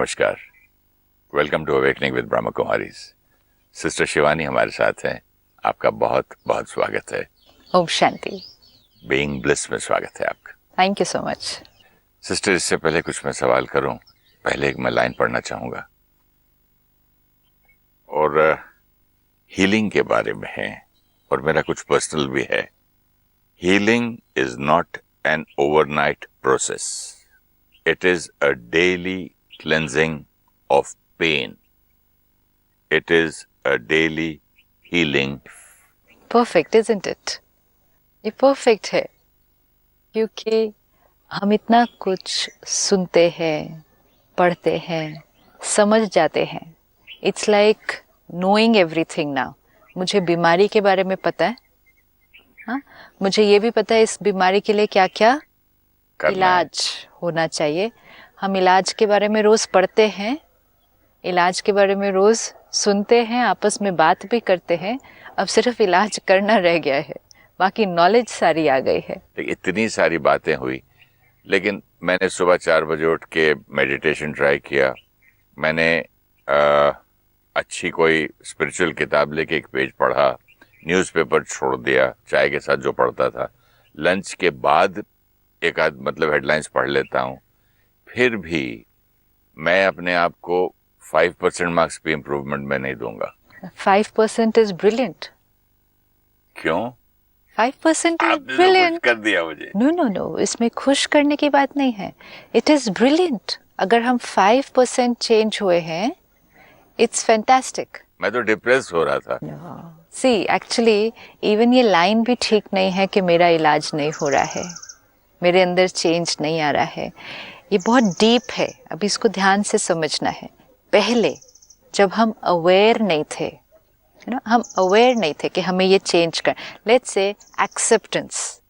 नमस्कार। Welcome to awakening with Brahma Kumaris. Sister Shivani हमारे साथ हैं। आपका बहुत बहुत स्वागत है। ओम शांति। बीइंग ब्लिस में स्वागत है आपका। Thank you so much. Sister, इससे पहले कुछ मैं सवाल करूं, पहले एक मैं लाइन पढ़ना चाहूंगा और हीलिंग के बारे में है और मेरा कुछ पर्सनल भी है। Healing is not an overnight process, it is a daily cleansing of pain. It is a daily healing. Perfect, isn't it? ये परफेक्ट है क्योंकि हम इतना कुछ सुनते हैं, पढ़ते हैं, समझ जाते हैं। It's like knowing everything now. मुझे बीमारी के बारे में पता है, हाँ, मुझे ये भी पता है इस बीमारी के लिए क्या क्या इलाज होना चाहिए। हम इलाज के बारे में रोज पढ़ते हैं, इलाज के बारे में रोज सुनते हैं, आपस में बात भी करते हैं। अब सिर्फ इलाज करना रह गया है, बाकी नॉलेज सारी आ गई है। इतनी सारी बातें हुई, लेकिन मैंने सुबह 4 बजे उठ के मेडिटेशन ट्राई किया। मैंने अच्छी कोई स्पिरिचुअल किताब लेके एक पेज पढ़ा, न्यूज़पेपर छोड़ दिया, चाय के साथ जो पढ़ता था। लंच के बाद एक आध हेडलाइंस पढ़ लेता हूँ। फिर भी मैं अपने आप को 5% मार्क्स पे इम्प्रूवमेंट में नहीं दूंगा। 5% इज ब्रिलियंट। क्यों? 5% इज ब्रिलियंट कर दिया मुझे। नो, इसमें खुश करने की बात नहीं है। It is brilliant. अगर हम 5% चेंज हुए हैं, इट्स फैंटास्टिक। मैं तो डिप्रेस हो रहा था। सी एक्चुअली इवन ये लाइन भी ठीक नहीं है कि मेरा इलाज नहीं हो रहा है, मेरे अंदर चेंज नहीं आ रहा है। ये बहुत डीप है, अभी इसको ध्यान से समझना है। पहले जब हम अवेयर नहीं थे, हम अवेयर नहीं थे कि हमें ये चेंज कर, लेट्स से एक्सेप्टेंस,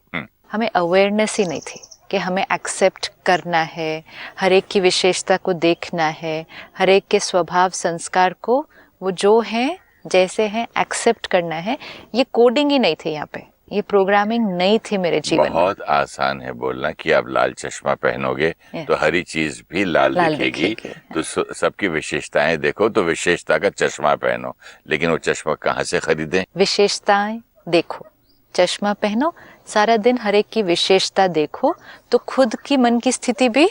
हमें अवेयरनेस ही नहीं थी कि हमें एक्सेप्ट करना है, हर एक की विशेषता को देखना है, हर एक के स्वभाव संस्कार को वो जो हैं जैसे हैं एक्सेप्ट करना है। ये कोडिंग ही नहीं थी यहाँ पे, ये प्रोग्रामिंग नहीं थी मेरे जीवन में। बहुत आसान है बोलना कि आप लाल चश्मा पहनोगे तो हरी चीज भी लाल दिखेगी। तो सबकी विशेषताएं देखो, तो विशेषता का चश्मा पहनो। लेकिन वो चश्मा कहाँ से खरीदें? विशेषताएं देखो, चश्मा पहनो, सारा दिन हर एक की विशेषता देखो, तो खुद की मन की स्थिति भी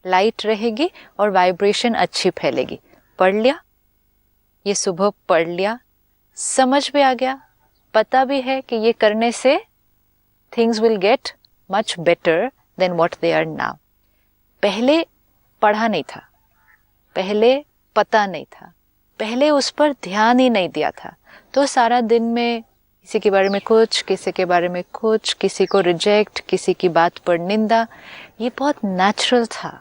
लाइट रहेगी और वाइब्रेशन अच्छी फैलेगी। पढ़ लिया, ये सुबह पढ़ लिया, समझ भी आ गया, पता भी है कि ये करने से things will get much better than what they are now. पहले पढ़ा नहीं था, पहले पता नहीं था, पहले उस पर ध्यान ही नहीं दिया था, तो सारा दिन में किसी के बारे में कुछ, किसी के बारे में कुछ, किसी को रिजेक्ट, किसी की बात पर निंदा। ये बहुत नेचुरल था।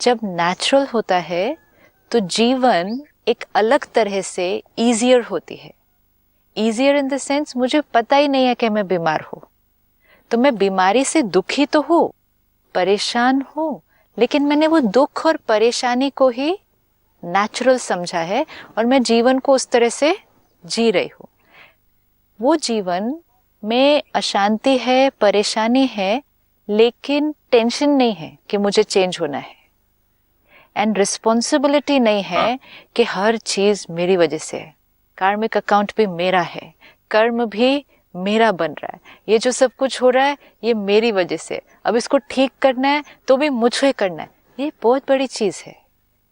जब नेचुरल होता है तो जीवन एक अलग तरह से ईजियर होती है। ईजियर इन द सेंस, मुझे पता ही नहीं है कि मैं बीमार हूँ, तो मैं बीमारी से दुखी तो हूँ, परेशान हूँ, लेकिन मैंने वो दुख और परेशानी को ही नेचुरल समझा है और मैं जीवन को उस तरह से जी रही हूँ। वो जीवन में अशांति है, परेशानी है, लेकिन टेंशन नहीं है कि मुझे चेंज होना है, एंड रिस्पॉन्सिबिलिटी नहीं है कि हर चीज मेरी वजह से है। कार्मिक अकाउंट भी मेरा है, कर्म भी मेरा बन रहा है, ये जो सब कुछ हो रहा है ये मेरी वजह से, अब इसको ठीक करना है तो भी मुझे करना है। ये बहुत बड़ी चीज है।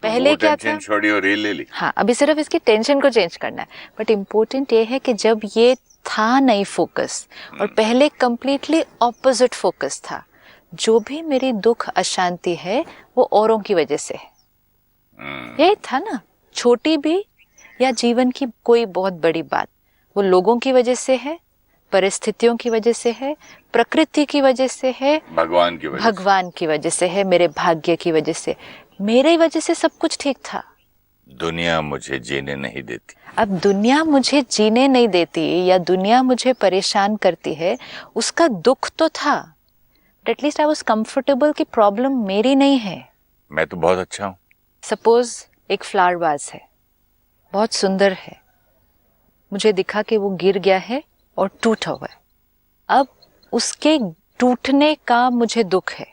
पहले क्या था, छोड़ी और रील ले ली। हाँ, अभी सिर्फ इसकी टेंशन को चेंज करना है। बट इम्पोर्टेंट ये है कि जब ये था नहीं फोकस, और पहले कंप्लीटली ऑपोजिट फोकस था, जो भी मेरी दुख अशांति है वो औरों की वजह से है। यही था ना, छोटी भी या जीवन की कोई बहुत बड़ी बात, वो लोगों की वजह से है, परिस्थितियों की वजह से है, प्रकृति की वजह से है, भगवान की वजह से है, मेरे भाग्य की वजह से, मेरे वजह से सब कुछ ठीक था। दुनिया मुझे जीने नहीं देती। अब दुनिया मुझे जीने नहीं देती या दुनिया मुझे परेशान करती है, उसका दुख तो था, but at least I was comfortable कि प्रॉब्लम मेरी नहीं है। मैं तो बहुत अच्छा हूँ। सपोज एक फ्लावर वाज है, बहुत सुंदर है, मुझे दिखा कि वो गिर गया है और टूटा हुआ है। अब उसके टूटने का मुझे दुख है,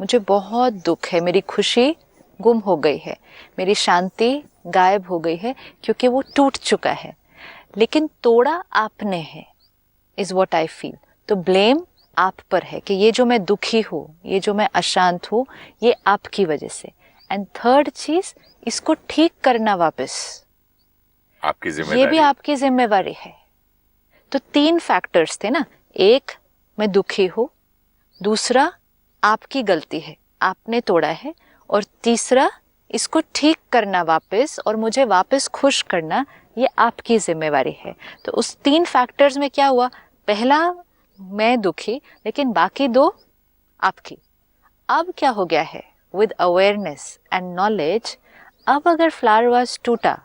मुझे बहुत दुख है, मेरी खुशी गुम हो गई है, मेरी शांति गायब हो गई है क्योंकि वो टूट चुका है। लेकिन तोड़ा आपने है, इज व्हाट आई फील। तो ब्लेम आप पर है कि ये जो मैं दुखी हूँ, ये जो मैं अशांत हूँ, ये आपकी वजह से। एंड थर्ड चीज, इसको ठीक करना वापस आपकी जिम्मेदारी, ये भी आपकी जिम्मेवारी है। तो 3 फैक्टर्स थे ना, एक मैं दुखी हूँ, दूसरा आपकी गलती है, आपने तोड़ा है, और तीसरा इसको ठीक करना वापस और मुझे वापस खुश करना, ये आपकी जिम्मेवारी है। तो उस 3 फैक्टर्स में क्या हुआ, पहला मैं दुखी, लेकिन बाकी 2 आपकी। अब क्या हो गया है, विद अवेयरनेस एंड नॉलेज, अब अगर फ्लावर वाज टूटा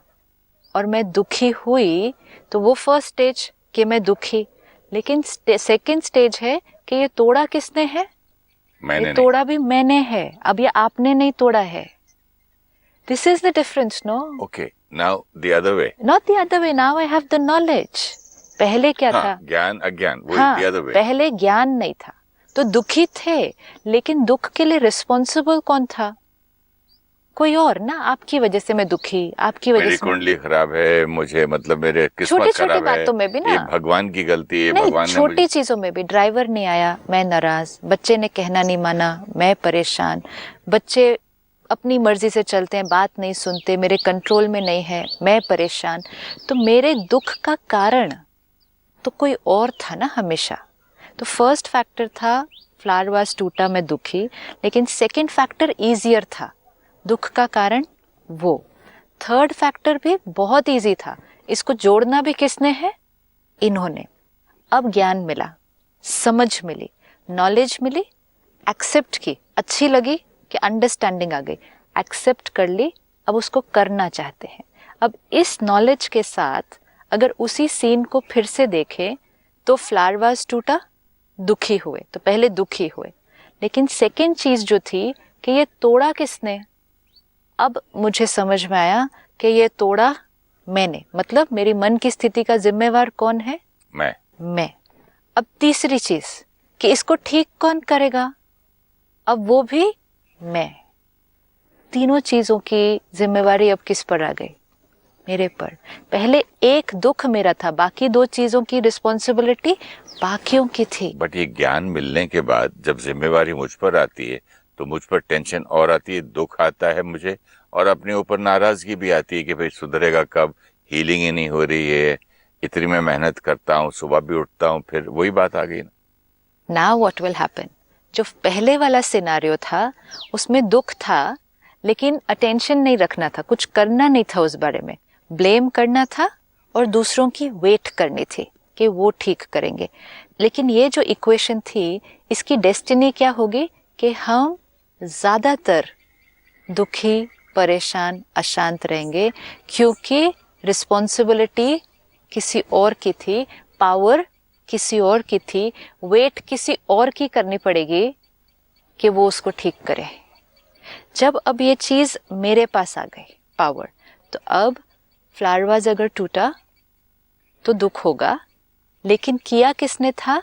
और मैं दुखी हुई तो वो फर्स्ट स्टेज कि मैं दुखी, लेकिन सेकंड स्टेज है कि ये तोड़ा किसने है, ये तोड़ा भी मैंने है, अब ये आपने नहीं तोड़ा है। This is the difference, no? Okay, now the other way, not the other way, now I have the knowledge. पहले क्या था, ज्ञान अज्ञान, वो हाँ, द अदर वे। पहले ज्ञान नहीं था तो दुखी थे, लेकिन दुख के लिए रिस्पॉन्सिबल कौन था, कोई और ना। आपकी वजह से मैं दुखी, आपकी वजह मेरी से कुंडली खराब है, मुझे मतलब मेरे किस्मत छोटी छोटी खराब है, बातों में भी ना, ये भगवान की गलती है, नहीं, भगवान ने छोटी मुझे... चीजों में भी, ड्राइवर नहीं आया, मैं नाराज, बच्चे ने कहना नहीं माना, मैं परेशान, बच्चे अपनी मर्जी से चलते हैं, बात नहीं सुनते, मेरे कंट्रोल में नहीं है, मैं परेशान। तो मेरे दुख का कारण तो कोई और था ना हमेशा। तो फर्स्ट फैक्टर था फ्लावर वाज टूटा, मैं दुखी, लेकिन सेकंड फैक्टर इजियर था, दुख का कारण वो। थर्ड फैक्टर भी बहुत इजी था, इसको जोड़ना भी किसने है, इन्होंने। अब ज्ञान मिला, समझ मिली, नॉलेज मिली, एक्सेप्ट की, अच्छी लगी कि अंडरस्टैंडिंग आ गई, एक्सेप्ट कर ली, अब उसको करना चाहते हैं। अब इस नॉलेज के साथ अगर उसी सीन को फिर से देखें तो फ्लावर वाज टूटा, दुखी हुए, तो पहले दुखी हुए, लेकिन सेकंड चीज जो थी कि ये तोड़ा किसने, अब मुझे समझ में आया कि ये तोड़ा मैंने, मतलब मेरी मन की स्थिति का जिम्मेवार कौन है, मैं। अब तीसरी चीज कि इसको ठीक कौन करेगा, अब वो भी मैं। तीनों चीजों की जिम्मेवारी अब किस पर आ गई, मेरे पर। पहले एक दुख मेरा था, बाकी 2 चीजों की रिस्पॉन्सिबिलिटी बाकियों की थी। बट ये ज्ञान मिलने के बाद जब जिम्मेवारी मुझ पर आती है तो मुझ पर टेंशन और आती है, दुख आता है मुझे, और अपने ऊपर नाराजगी भी आती है कि भाई सुधरेगा कब, हीलिंग ही नहीं हो रही है, इतनी मैं मेहनत करता हूँ, सुबह भी उठता हूँ, फिर वही बात आ गई ना। नाउ व्हाट विल हैपन, जो पहले वाला सिनेरियो था उसमें दुख था, लेकिन अटेंशन नहीं रखना था, कुछ करना नहीं था उस बारे में, ब्लेम करना था और दूसरों की वेट करनी थी कि वो ठीक करेंगे। लेकिन ये जो इक्वेशन थी, इसकी डेस्टिनी क्या होगी कि हम ज्यादातर दुखी, परेशान, अशांत रहेंगे, क्योंकि रिस्पॉन्सिबिलिटी किसी और की थी, पावर किसी और की थी, वेट किसी और की करनी पड़ेगी कि वो उसको ठीक करे। जब अब ये चीज मेरे पास आ गई, पावर, तो अब फ्लावर वाज अगर टूटा तो दुख होगा, लेकिन किया किसने था,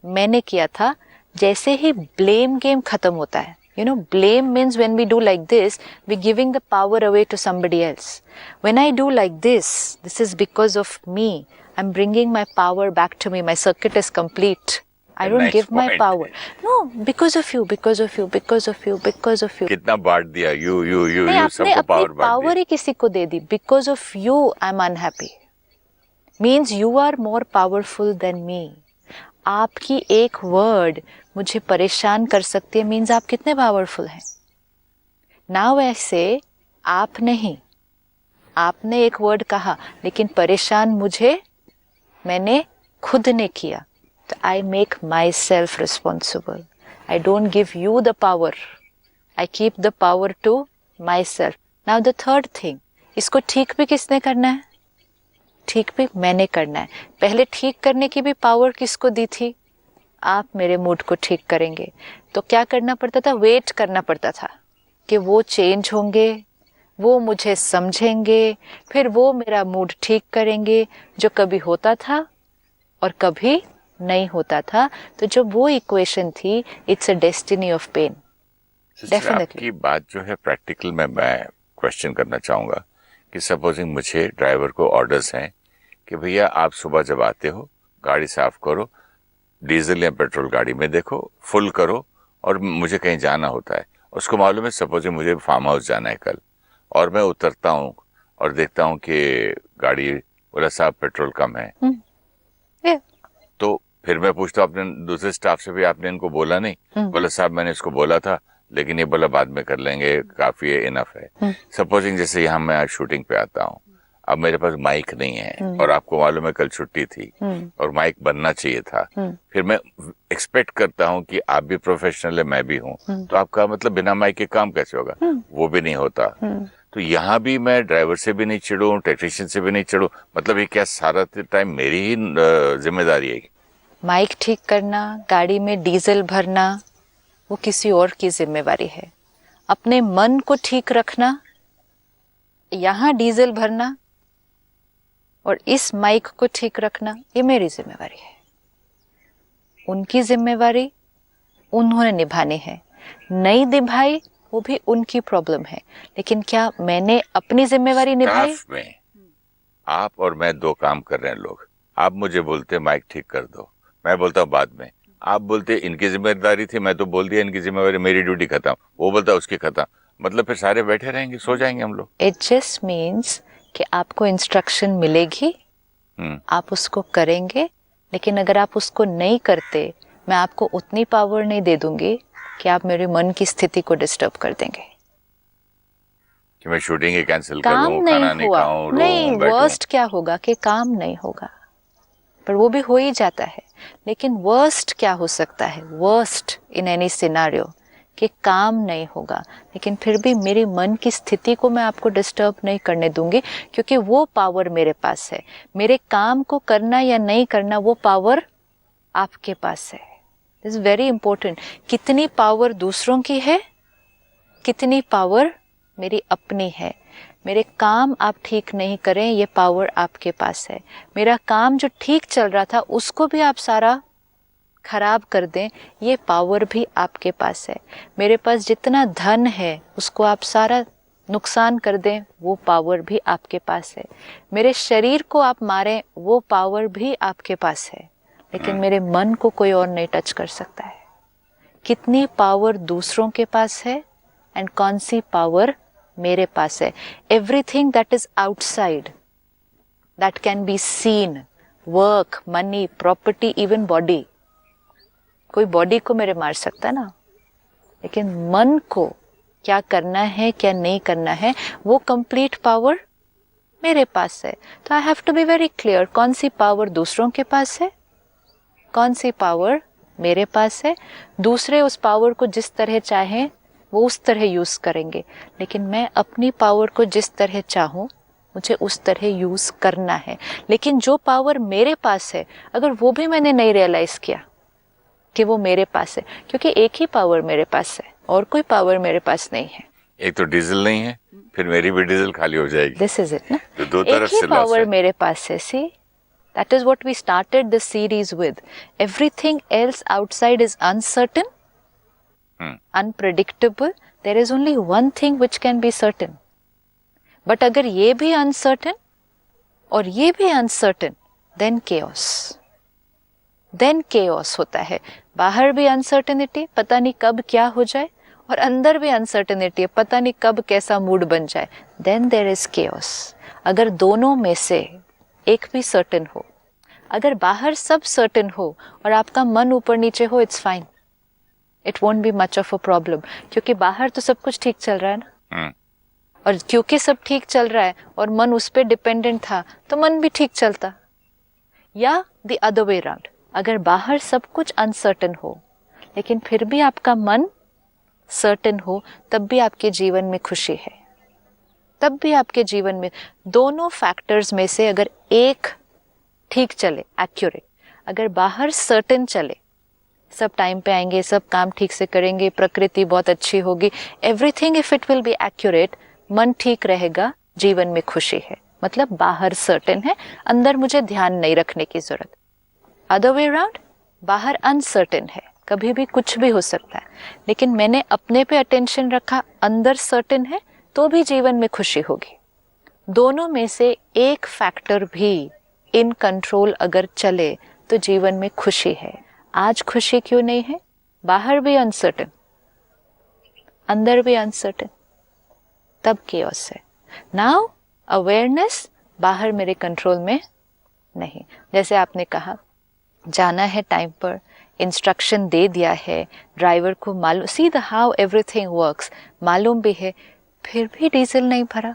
मैंने किया था। जैसे ही ब्लेम गेम खत्म होता है, you know, blame means when we do like this, we're giving the power away to somebody else. When I do like this is because of me, I'm bringing my power back to me, my circuit is complete, I don't nice give my point. power, no, because of you, because of you, because of you, because of you. कितना बांट दिया, you नहीं, आपने सबको power अपनी बांट power ही किसी को दे दी। because of you I'm unhappy means you are more powerful than me. आपकी एक वर्ड मुझे परेशान कर सकती है, मीन्स आप कितने पावरफुल हैं। ना वैसे आप नहीं, आपने एक वर्ड कहा लेकिन परेशान मुझे, मैंने खुद ने किया, तो I make myself responsible, I don't give you the power, I keep the power to myself. Now the third thing, इसको ठीक भी किसने करना है, ठीक भी मैंने करना है। पहले ठीक करने की भी पावर किसको दी थी, आप मेरे मूड को ठीक करेंगे, तो क्या करना पड़ता था, वेट करना पड़ता था कि वो चेंज होंगे, वो मुझे समझेंगे, फिर वो मेरा मूड ठीक करेंगे, जो कभी होता था और कभी नहीं होता था। तो जो वो इक्वेशन थी, it's a destiny of pain. Definitely. आपकी बात जो है प्रैक्टिकल में मैं क्वेश्चन करना चाहूँगा कि सपोजिंग मुझे ड्राइवर को ऑर्डर्स हैं कि भैया आप सुबह जब आते हो गाड़ी साफ करो, डीजल या पेट्रोल गाड़ी में देखो, फुल करो, और मुझे कहीं जाना होता है, उसको मालूम है सपोजिंग मुझे फार्म हाउस जाना है कल, और मैं उतरता हूँ और देखता हूँ कि गाड़ी बोला साहब पेट्रोल कम है, तो फिर मैं पूछता हूँ अपने दूसरे स्टाफ से भी आपने इनको बोला नहीं? बोला साहब मैंने इसको बोला था लेकिन ये बोला बाद में कर लेंगे, काफी है, इनफ है। सपोजिंग जैसे यहाँ मैं आज शूटिंग पे आता हूँ, अब मेरे पास माइक नहीं है और आपको मालूम है कल छुट्टी थी और माइक बनना चाहिए था, फिर मैं एक्सपेक्ट करता हूँ कि आप भी प्रोफेशनल है मैं भी हूँ, तो आपका मतलब बिना माइक के काम कैसे होगा? वो भी नहीं होता। तो यहाँ भी मैं ड्राइवर से भी नहीं चिड़ूं, टेक्नीशियन से भी नहीं चिड़ूं, मतलब ये क्या सारा टाइम मेरी ही जिम्मेदारी है? माइक ठीक करना, गाड़ी में डीजल भरना, वो किसी और की जिम्मेवारी है। अपने मन को ठीक रखना, यहाँ डीजल भरना और इस माइक को ठीक रखना, ये मेरी जिम्मेवारी है। उनकी जिम्मेवारी उन्होंने निभानी है, नहीं निभाई वो भी उनकी प्रॉब्लम है, लेकिन क्या मैंने अपनी जिम्मेवारी निभाई? स्टाफ में आप और मैं दो काम कर रहे हैं लोग, आप मुझे बोलते माइक ठीक कर दो, मैं बोलता हूँ बाद में, आप बोलते इनकी जिम्मेदारी थी, मैं तो बोल दिया इनकी जिम्मेवारी, मेरी ड्यूटी खत्म, वो बोलता उसकी खत्म, मतलब फिर सारे बैठे रहेंगे, सो जाएंगे हम लोग। इट जस्ट मीन्स कि आपको इंस्ट्रक्शन मिलेगी, आप उसको करेंगे, लेकिन अगर आप उसको नहीं करते, मैं आपको उतनी पावर नहीं दे दूंगी कि आप मेरे मन की स्थिति को डिस्टर्ब कर देंगे कि मैं शूटिंग ही कैंसिल कर काम दूं, नहीं खाना नहीं हुआ, खाऊं, नहीं, बैठूं। वर्स्ट क्या होगा कि काम नहीं होगा, पर वो भी हो ही जाता है, लेकिन वर्स्ट क्या हो सकता है? वर्स्ट इन एनी सिनेरियो कि काम नहीं होगा, लेकिन फिर भी मेरे मन की स्थिति को मैं आपको डिस्टर्ब नहीं करने दूंगी, क्योंकि वो पावर मेरे पास है। मेरे काम को करना या नहीं करना वो पावर आपके पास है। This is very important. कितनी पावर दूसरों की है, कितनी पावर मेरी अपनी है। मेरे काम आप ठीक नहीं करें, ये पावर आपके पास है। मेरा काम जो ठीक चल रहा था उसको भी आप सारा खराब कर दें, ये पावर भी आपके पास है। मेरे पास जितना धन है उसको आप सारा नुकसान कर दें, वो पावर भी आपके पास है। मेरे शरीर को आप मारें, वो पावर भी आपके पास है, लेकिन मेरे मन को कोई और नहीं टच कर सकता है। कितनी पावर दूसरों के पास है एंड कौन सी पावर मेरे पास है। Everything that is outside, that can be seen, work, money, property, even body, कोई बॉडी को मेरे मार सकता है ना, लेकिन मन को क्या करना है क्या नहीं करना है वो कंप्लीट पावर मेरे पास है। तो I have to be very clear, कौन सी पावर दूसरों के पास है, कौन सी पावर मेरे पास है। दूसरे उस पावर को जिस तरह चाहें वो उस तरह यूज करेंगे, लेकिन मैं अपनी पावर को जिस तरह चाहूं मुझे उस तरह यूज करना है। लेकिन जो पावर मेरे पास है, अगर वो भी मैंने नहीं रियलाइज किया कि वो मेरे पास है, क्योंकि एक ही पावर मेरे पास है और कोई पावर मेरे पास नहीं है। एक तो डीजल नहीं है, फिर मेरी भी डीजल खाली हो जाएगी। दिस इज इट ना, तो दो तरफ एक ही से पावर मेरे पास है। See, that is what we started the series with. Everything else outside is uncertain, unpredictable. There is only one thing which can be certain. But अगर ये भी अनसर्टेन और ये भी uncertain, then chaos, then chaos होता है। बाहर भी अनसर्टेनिटी, पता नहीं कब क्या हो जाए, और अंदर भी अनसर्टेनिटी, पता नहीं कब कैसा मूड बन जाए, देन देयर इज केओस। अगर दोनों में से एक भी सर्टेन हो, अगर बाहर सब सर्टेन हो और आपका मन ऊपर नीचे हो, it's fine, it won't be much of a problem, क्योंकि बाहर तो सब कुछ ठीक चल रहा है ना। और क्योंकि सब ठीक चल रहा है और मन उस पर डिपेंडेंट था, तो मन भी ठीक चलता। या द अदर वे राउंड, अगर बाहर सब कुछ अनसर्टेन हो लेकिन फिर भी आपका मन सर्टेन हो, तब भी आपके जीवन में खुशी है, तब भी आपके जीवन में दोनों फैक्टर्स में से अगर एक ठीक चले, एक्यूरेट, अगर बाहर सर्टेन चले, सब टाइम पे आएंगे, सब काम ठीक से करेंगे, प्रकृति बहुत अच्छी होगी, everything if it will be accurate, मन ठीक रहेगा, जीवन में खुशी है। मतलब बाहर सर्टेन है, अंदर मुझे ध्यान नहीं रखने की जरूरत। अदर वे अराउंड, बाहर अनसर्टेन है, कभी भी कुछ भी हो सकता है, लेकिन मैंने अपने पे अटेंशन रखा, अंदर सर्टेन है, तो भी जीवन में खुशी होगी। दोनों में से एक फैक्टर भी इन कंट्रोल अगर चले तो जीवन में खुशी है। आज खुशी क्यों नहीं है? बाहर भी अनसर्टेन, अंदर भी अनसर्टेन, तब केओस है। नाउ अवेयरनेस, बाहर मेरे कंट्रोल में नहीं। जैसे आपने कहा जाना है टाइम पर, इंस्ट्रक्शन दे दिया है, ड्राइवर को मालूम, see the how everything works, मालूम भी है, फिर भी डीजल नहीं भरा।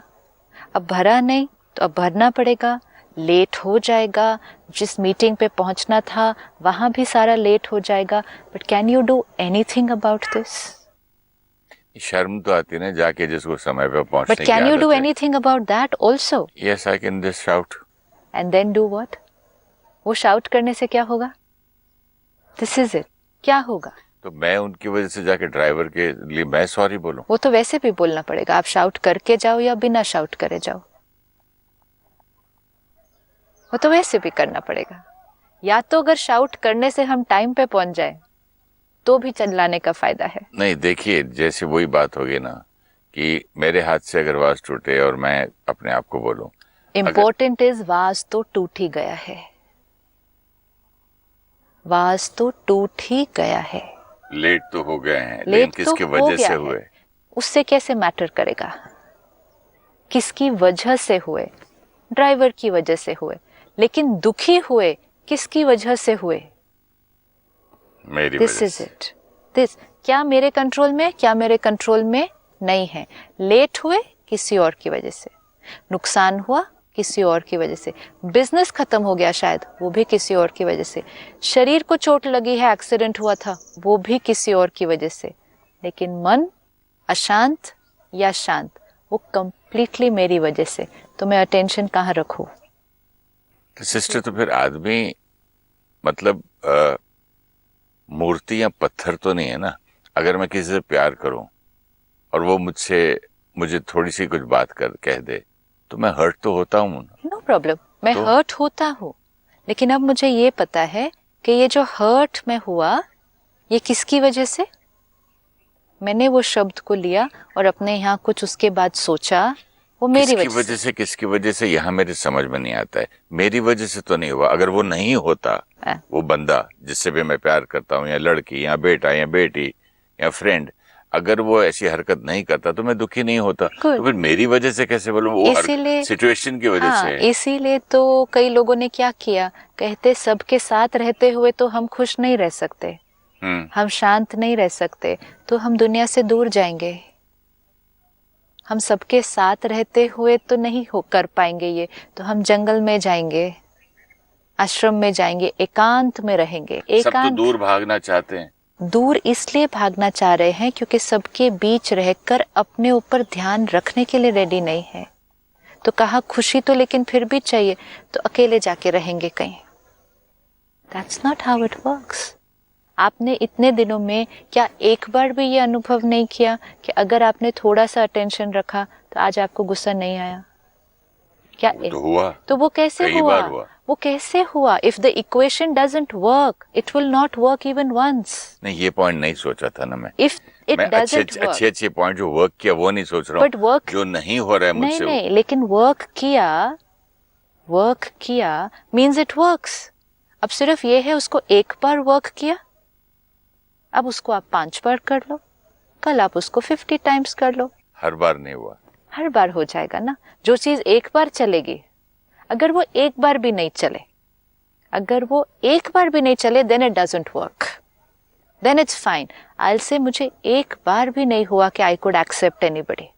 अब भरा नहीं तो अब भरना पड़ेगा, लेट हो जाएगा, जिस मीटिंग पे पहुंचना था वहां भी सारा लेट हो जाएगा। But can you do anything about this? शर्म तो आती है ना, जाके जिसको समय पे पहुंचने की बट कैन यू आदत डू है। Anything about that also? Yes, I can just shout. And then do what? वो शाउट करने से क्या होगा? दिस इज इट, क्या होगा? तो मैं उनकी वजह से जाके ड्राइवर के लिए मैं सॉरी बोलूं? वो तो वैसे भी बोलना पड़ेगा, आप शाउट करके जाओ या बिना शाउट करे जाओ, वो तो वैसे भी करना पड़ेगा। या तो अगर शाउट करने से हम टाइम पे पहुंच जाए तो भी चलाने का फायदा है। नहीं, देखिए, जैसे वही बात होगी ना कि मेरे हाथ से अगर वाज टूटे और मैं अपने आप को बोलूं, इम्पोर्टेंट इज वाज तो टूट ही गया है, वाज तो टूट ही गया है। लेट तो हो गए हैं, लेकिन लेट किसकी तो वजह से हुए? उससे कैसे मैटर करेगा किसकी वजह से हुए? ड्राइवर की वजह से हुए, लेकिन दुखी हुए किसकी वजह से हुए? मेरी दिस वजह इज से। इट। दिस क्या मेरे कंट्रोल में, क्या मेरे कंट्रोल में नहीं है। लेट हुए किसी और की वजह से, नुकसान हुआ किसी और की वजह से, बिजनेस खत्म हो गया शायद, वो भी किसी और की वजह से, शरीर को चोट लगी है, एक्सीडेंट हुआ था, वो भी किसी और की वजह से, लेकिन मन अशांत या शांत, वो कंप्लीटली मेरी वजह से। तो मैं अटेंशन कहाँ रखूं? तो सिस्टर, तो फिर आदमी मतलब मूर्ति या पत्थर तो नहीं है ना। अगर मैं किसी से प्यार करूं और वो मुझे थोड़ी सी कुछ बात कह दे तो मैं हर्ट तो होता हूं। नो प्रॉब्लम, मैं तो? हर्ट होता हूँ, लेकिन अब मुझे ये पता है कि ये जो हर्ट में हुआ ये किसकी वजह से? मैंने वो शब्द को लिया और अपने यहाँ कुछ उसके बाद सोचा, वो मेरी वजह से। किसकी वजह से यहाँ मेरे समझ में नहीं आता है। मेरी वजह से तो नहीं हुआ। अगर वो नहीं होता, वो बंदा जिससे भी मैं प्यार करता हूँ, या लड़की या बेटा या बेटी या फ्रेंड, अगर वो ऐसी हरकत नहीं करता तो मैं दुखी नहीं होता। तो फिर मेरी वजह से कैसे बोलूं? वो सिचुएशन की वजह से। इसीलिए तो कई लोगों ने क्या किया, कहते सबके साथ रहते हुए तो हम खुश नहीं रह सकते, हम शांत नहीं रह सकते, तो हम दुनिया से दूर जाएंगे। हम सबके साथ रहते हुए तो नहीं कर पाएंगे ये, तो हम जंगल में जाएंगे, आश्रम में जाएंगे, एकांत में रहेंगे। सब तो दूर भागना चाहते हैं। दूर इसलिए भागना चाह रहे हैं क्योंकि सबके बीच रहकर अपने ऊपर ध्यान रखने के लिए रेडी नहीं है। तो कहा खुशी तो लेकिन फिर भी चाहिए, तो अकेले जाके रहेंगे कहीं। That's not how it works. आपने इतने दिनों में क्या एक बार भी ये अनुभव नहीं किया कि अगर आपने थोड़ा सा अटेंशन रखा तो आज आपको गुस्सा नहीं आया? क्या तो हुआ? तो वो कैसे हुआ? वो कैसे हुआ? If the equation doesn't work, it will not work even once. नहीं, ये पॉइंट नहीं सोचा था ना मैं। इफ इट डजंट वर्क, अच्छे पॉइंट जो वर्क किया वो नहीं सोच रहा हूँ, बट वर्क जो नहीं हो रहा है मुझसे। नहीं, लेकिन वर्क किया मीन्स इट वर्क्स। अब सिर्फ ये है उसको एक बार वर्क किया, अब उसको आप 5 बार कर लो, कल आप उसको 50 टाइम्स कर लो। हर बार नहीं हुआ, हर बार हो जाएगा ना। जो चीज एक बार चलेगी, अगर वो एक बार भी नहीं चले, then it doesn't work, then it's fine. I say मुझे एक बार भी नहीं हुआ कि आई कुड एक्सेप्ट एनीबडी,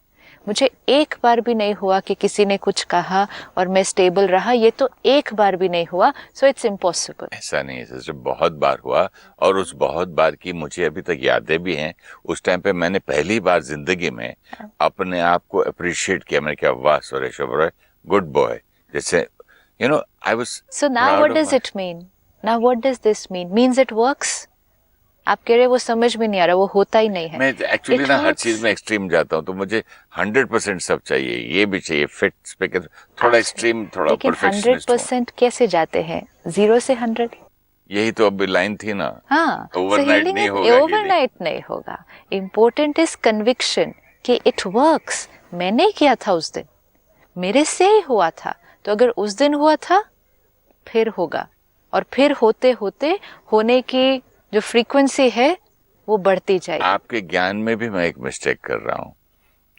मुझे एक बार भी नहीं हुआ कि किसी ने कुछ कहा और मैं स्टेबल रहा, ये तो एक बार भी नहीं हुआ। So it's impossible. ऐसा नहीं है सिस्टर, बहुत बार हुआ, और उस बहुत बार की मुझे अभी तक यादें भी हैं। उस टाइम पे मैंने पहली बार जिंदगी में अपने आप को अप्रिशिएट किया। मैंने कहा वाह सुरेश ओबेरॉय, गुड बॉय। जैसे I was. So now what does it mean? Now what does this mean? Means it works? आप कह रहे वो समझ में नहीं आ रहा, वो होता ही नहीं है। मैं एक्चुअली ना हर चीज में एक्सट्रीम जाता हूँ, तो मुझे 100% सब चाहिए, ये भी चाहिए, फिट्स पे थोड़ा एक्सट्रीम, थोड़ा परफेक्शनिस्ट। 100% कैसे जाते हैं? 0 से 100? यही तो अभी लाइन थी ना। हाँ, ओवरनाइट नहीं होगा, ओवरनाइट नहीं होगा। इम्पोर्टेंट इज कन्विक्शन कि इट वर्क्स। मैंने किया था उस दिन, मेरे से ही हुआ था, तो अगर उस दिन हुआ था फिर होगा, और फिर होते होते होने की जो फ्रीक्वेंसी है वो बढ़ती जाएगी। आपके ज्ञान में भी मैं एक मिस्टेक कर रहा हूँ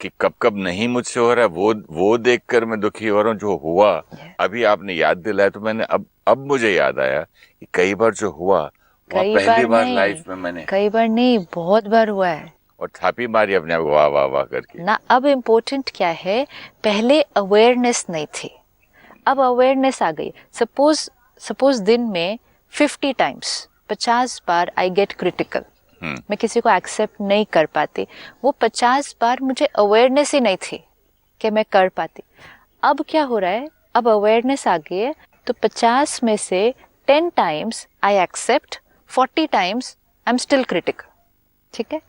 कि कब कब नहीं मुझसे हो रहा है, वो देखकर मैं दुखी हो रहा हूँ। जो हुआ अभी आपने याद दिलाया तो मैंने अब मुझे याद आया कि कई बार जो हुआ पहली बार लाइफ में मैंने, कई बार नहीं, बहुत बार हुआ है, और थापी मारी अपने आप वाह वाह वाह करके ना। अब इम्पोर्टेंट क्या है, पहले अवेयरनेस नहीं थी, अब अवेयरनेस आ गई। सपोज दिन में 50 times, 50 bar I get critical, मैं किसी को एक्सेप्ट नहीं कर पाती, वो 50 बार मुझे अवेयरनेस ही नहीं थी कि मैं कर पाती। अब क्या हो रहा है, अब अवेयरनेस आ गई है, तो 50 में से 10 times I accept, 40 times I am still critical, ठीक है।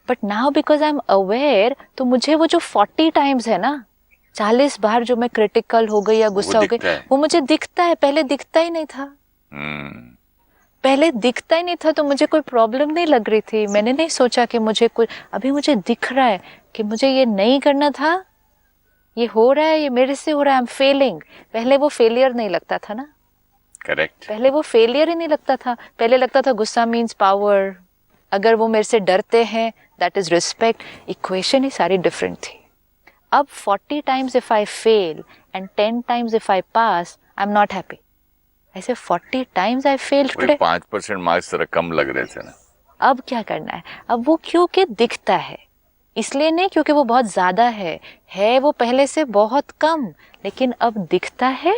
But now because I am aware, तो मुझे वो जो 40 टाइम्स है ना, 40 बार जो मैं क्रिटिकल हो गई या गुस्सा हो गई, वो मुझे दिखता है। पहले दिखता ही नहीं था, पहले दिखता ही नहीं था, तो मुझे कोई प्रॉब्लम नहीं लग रही थी। मैंने नहीं सोचा कि मुझे कोई, अभी मुझे दिख रहा है कि मुझे ये नहीं करना था, ये हो रहा है, ये मेरे से हो रहा है, आई एम फेलिंग। पहले वो फेलियर नहीं लगता था ना, करेक्ट, पहले वो फेलियर ही नहीं लगता था। पहले लगता था गुस्सा मीन्स पावर, अगर वो मेरे से डरते हैं दैट इज रिस्पेक्ट। इक्वेशन ही सारी डिफरेंट थी। अब 40 times if I fail and 10 times if I pass, I am not happy. ऐसे 40 times I failed today, 5% marks जरा कम लग रहे थे ना। अब क्या करना है, अब वो क्योंकि दिखता है, इसलिए नहीं क्योंकि वो बहुत ज्यादा है वो पहले से बहुत कम, लेकिन अब दिखता है,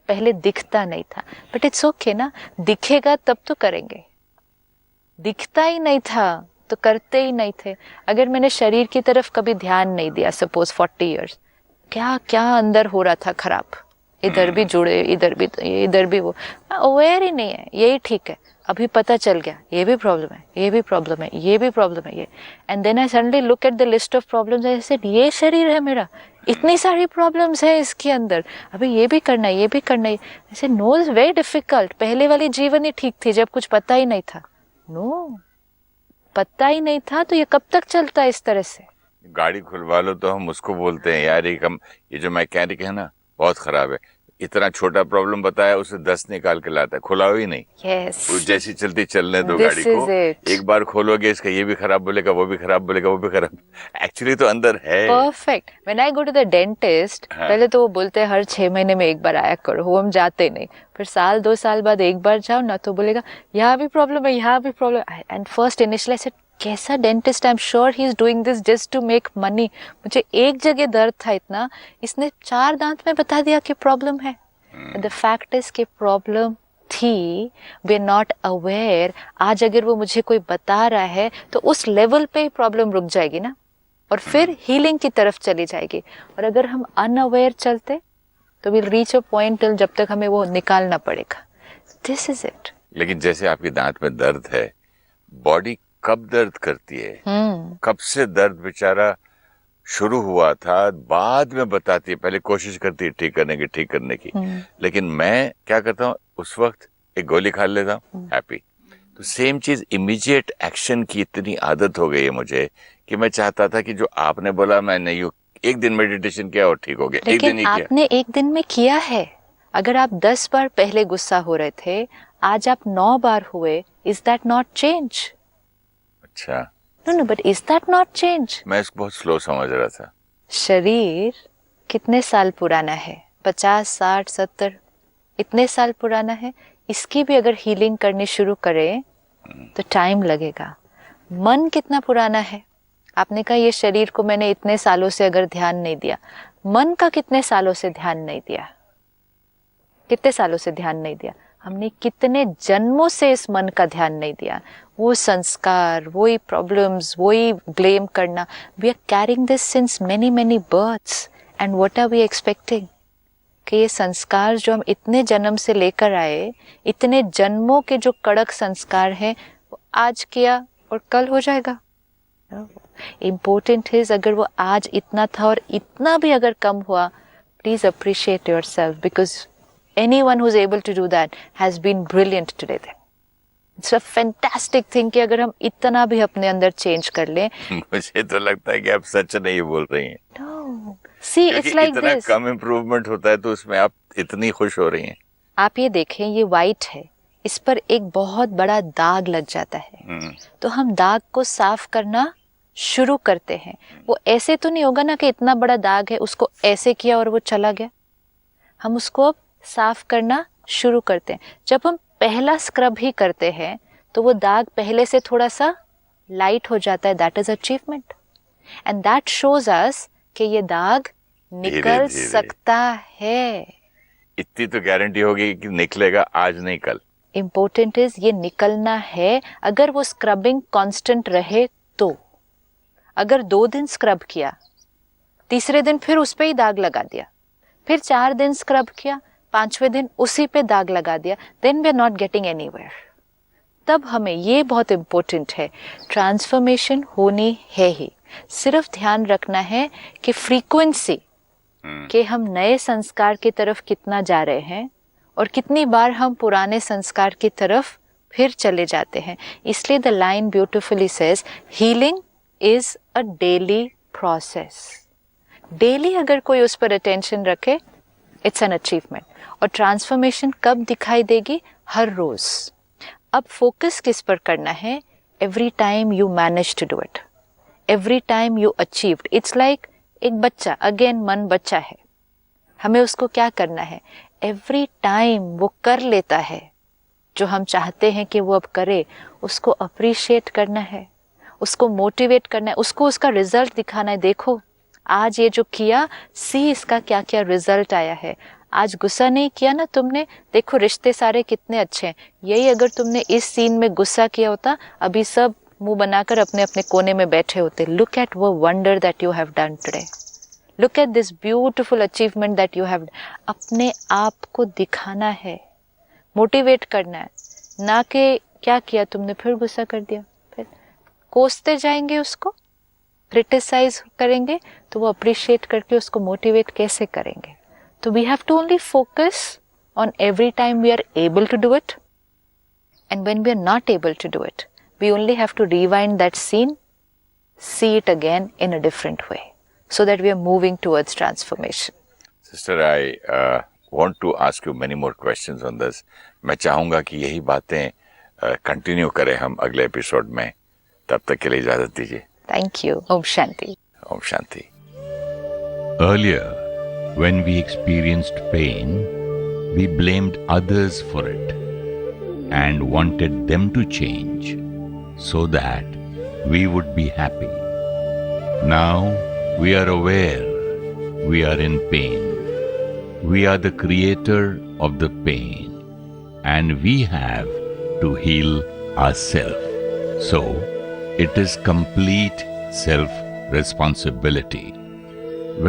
पहले दिखता नहीं था। बट इट्स ओके ना, दिखेगा तब तो करेंगे, दिखता ही नहीं था तो करते ही नहीं थे। अगर मैंने शरीर की तरफ कभी ध्यान नहीं दिया, सपोज 40 इयर्स, क्या क्या अंदर हो रहा था खराब, इधर भी जुड़े, इधर भी वो, अवेयर ही नहीं है, यही ठीक है। अभी पता चल गया ये भी प्रॉब्लम है, ये भी प्रॉब्लम है, ये भी प्रॉब्लम है, ये। And then I suddenly look at the list of problems, I said ये शरीर है मेरा, इतनी सारी प्रॉब्लम्स है इसके अंदर, अभी ये भी करना है, ये भी करना है। ऐसे नो इज वेरी डिफिकल्ट। पहले वाली जीवन ही ठीक थी जब कुछ पता ही नहीं था। नो, पता ही नहीं था तो ये कब तक चलता है इस तरह से। गाड़ी खुलवा लो तो हम उसको बोलते हैं यार ये जो मैकेनिक है ना बहुत खराब है, इतना छोटा प्रॉब्लम बताया, उसे 10 निकाल के लाता है, खुलाओ ही नहीं। yes. वो जैसी चलती चलने दो गाड़ी को, एक बार खोलोगे इसका ये भी खराब बोलेगा, वो भी खराब बोलेगा, वो भी खराब, एक्चुअली तो अंदर है perfect. When I go to the dentist, पहले तो वो बोलते हैं हर 6 महीने में एक बार आया करो, वो हम जाते नहीं। फिर 1-2 साल बाद एक बार जाओ ना, तो बोलेगा यहाँ भी प्रॉब्लम है, यहाँ भी problem. And first initially I said कैसा dentist, I am sure he is doing this just to make money. मुझे एक जगह दर्द था इतना, इसने 4 दांत में बता दिया कि प्रॉब्लम है। द फैक्ट इज कि प्रॉब्लम थी, वी आर नॉट अवेयर। आज अगर वो मुझे कोई बता रहा है तो उस लेवल पे ही प्रॉब्लम रुक जाएगी ना, और फिर हीलिंग की तरफ चली जाएगी। और अगर हम अनअवेयर चलते तो विल रीच अ पॉइंट जब तक हमें वो निकालना पड़ेगा। This is it. लेकिन जैसे आपके दांत में दर्द है, बॉडी कब दर्द करती है, कब से दर्द बेचारा शुरू हुआ था, बाद में बताती है, पहले कोशिश करती है ठीक करने की। लेकिन मैं क्या करता हूँ, उस वक्त एक गोली खा लेता हूँ, हैप्पी। तो सेम चीज, इमीडिएट एक्शन की इतनी आदत हो गई है मुझे कि मैं चाहता था कि जो आपने बोला मैं नहीं, एक दिन मेडिटेशन किया और ठीक हो गया। लेकिन एक दिन ही आपने एक दिन में किया है। अगर आप 10 बार पहले गुस्सा हो रहे थे, आज आप 9 बार हुए, इज दैट नॉट चेंज? अच्छा, No, but is that not change? मैं इसको बहुत स्लो समझ रहा था। शरीर कितने साल पुराना है? 50, 60, 70 इतने साल पुराना है। इसकी भी अगर हीलिंग करनी शुरू करें तो टाइम लगेगा। मन कितना पुराना है? आपने कहा ये शरीर को मैंने इतने सालों से अगर ध्यान नहीं दिया, मन का कितने सालों से ध्यान नहीं दिया? कितने सालों से ध्यान नहीं दिया? हमने कितने जन्मों से इस मन का ध्यान नहीं दिया? वो संस्कार, वही प्रॉब्लम्स, वही ब्लेम करना, we are carrying this since many many births, and what are we expecting कि ये संस्कार जो हम इतने जन्म से लेकर आए, इतने जन्मों के जो कड़क संस्कार हैं, वो आज किया और कल हो जाएगा। इम्पोर्टेंट है अगर वो आज इतना था और इतना भी अगर कम हुआ, please appreciate yourself, because anyone who's able to do that has been brilliant today then. It's a fantastic thing कि अगर हम इतना भी अपने अंदर चेंज कर लें. मुझे तो लगता है कि आप सच नहीं बोल रही हैं. No. See, it's like इतना this. कम इम्प्रूवमेंट होता है तो उसमें आप इतनी खुश हो रही हैं. आप ये देखें, ये वाइट है, इस पर एक बहुत बड़ा दाग लग जाता है. तो हम दाग को साफ करना शुरू करते हैं. वो ऐसे तो नहीं होगा ना कि इतना बड़ा दाग है, उसको ऐसे किया और वो चला गया. हम उसको अब साफ करना शुरू करते हैं. जब हम पहला स्क्रब ही करते हैं तो वो दाग पहले से थोड़ा सा लाइट हो जाता है. That is achievement and that shows us कि ये दाग निकल सकता है. इतनी तो गारंटी होगी कि निकलेगा, आज नहीं कल. इम्पोर्टेंट इज ये निकलना है. अगर वो स्क्रबिंग कांस्टेंट रहे तो, अगर 2 दिन स्क्रब किया, तीसरे दिन फिर उस पे ही दाग लगा दिया, फिर 4 दिन स्क्रब किया, 5वें दिन उसी पे दाग लगा दिया, then we are not getting anywhere. तब हमें ये बहुत इम्पोर्टेंट है, ट्रांसफॉर्मेशन होनी है ही. सिर्फ ध्यान रखना है कि फ्रीक्वेंसी कि हम नए संस्कार की तरफ कितना जा रहे हैं और कितनी बार हम पुराने संस्कार की तरफ फिर चले जाते हैं. इसलिए the line beautifully says healing is a daily process. Daily अगर कोई उस पर अटेंशन रखे, इट्स एन अचीवमेंट. और ट्रांसफॉर्मेशन कब दिखाई देगी? हर रोज. अब फोकस किस पर करना है? Every time you manage to do it, every time you achieved. It's like एक बच्चा, अगेन मन बच्चा है, हमें उसको क्या करना है? एवरी टाइम वो कर लेता है जो हम चाहते हैं कि वो अब करे, उसको अप्रिशिएट करना है, उसको मोटिवेट करना है, उसको उसका रिजल्ट दिखाना है. देखो आज ये जो किया, सी इसका क्या क्या रिजल्ट आया है. आज गुस्सा नहीं किया ना तुमने, देखो रिश्ते सारे कितने अच्छे हैं. यही अगर तुमने इस सीन में गुस्सा किया होता, अभी सब मुंह बनाकर अपने अपने कोने में बैठे होते. लुक एट वो wonder that you have done today. Look at this beautiful achievement that you have. अपने आप को दिखाना है, मोटिवेट करना है, ना कि क्या किया तुमने फिर गुस्सा कर दिया. फिर कोसते जाएंगे, उसको क्रिटिसाइज करेंगे, तो वो अप्रिशिएट करके उसको मोटिवेट कैसे करेंगे? तो we have to only focus on every time we are able to do it, and when we are not able to do it, we only have to rewind that scene, see it again in a different way, so that we are moving towards transformation. Sister, I want to ask you many more questions on this. मैं चाहूँगा कि यही बातें continue करें हम अगले episode में. तब तक के लिए इजाजत दीजिए. Thank you. Om Shanti. Om Shanti. Earlier, when we experienced pain, we blamed others for it and wanted them to change so that we would be happy. Now we are aware we are in pain. We are the creator of the pain and we have to heal ourselves. So it is complete self-responsibility.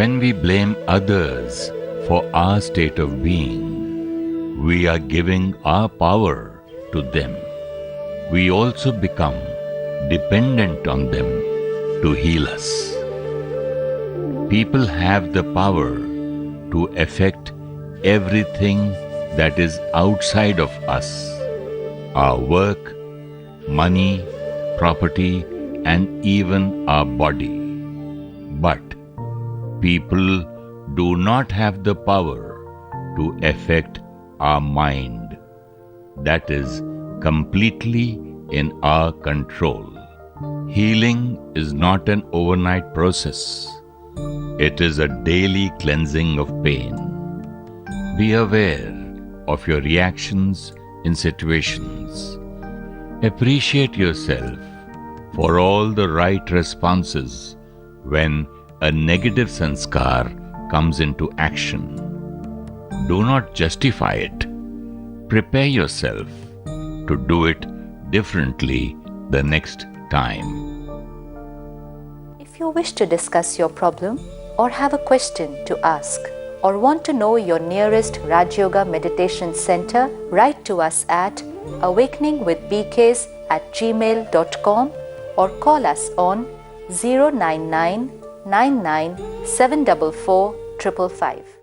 When we blame others for our state of being, we are giving our power to them. We also become dependent on them to heal us. People have the power to affect everything that is outside of us. Our work, money, property, and even our body. But people do not have the power to affect our mind. That is completely in our control. Healing is not an overnight process. It is a daily cleansing of pain. Be aware of your reactions in situations. Appreciate yourself for all the right responses when a negative sanskar comes into action. Do not justify it. Prepare yourself to do it differently the next time. If you wish to discuss your problem or have a question to ask or want to know your nearest Raj Yoga Meditation Center, write to us at awakeningwithbks@gmail.com or call us on 099 99 744 555.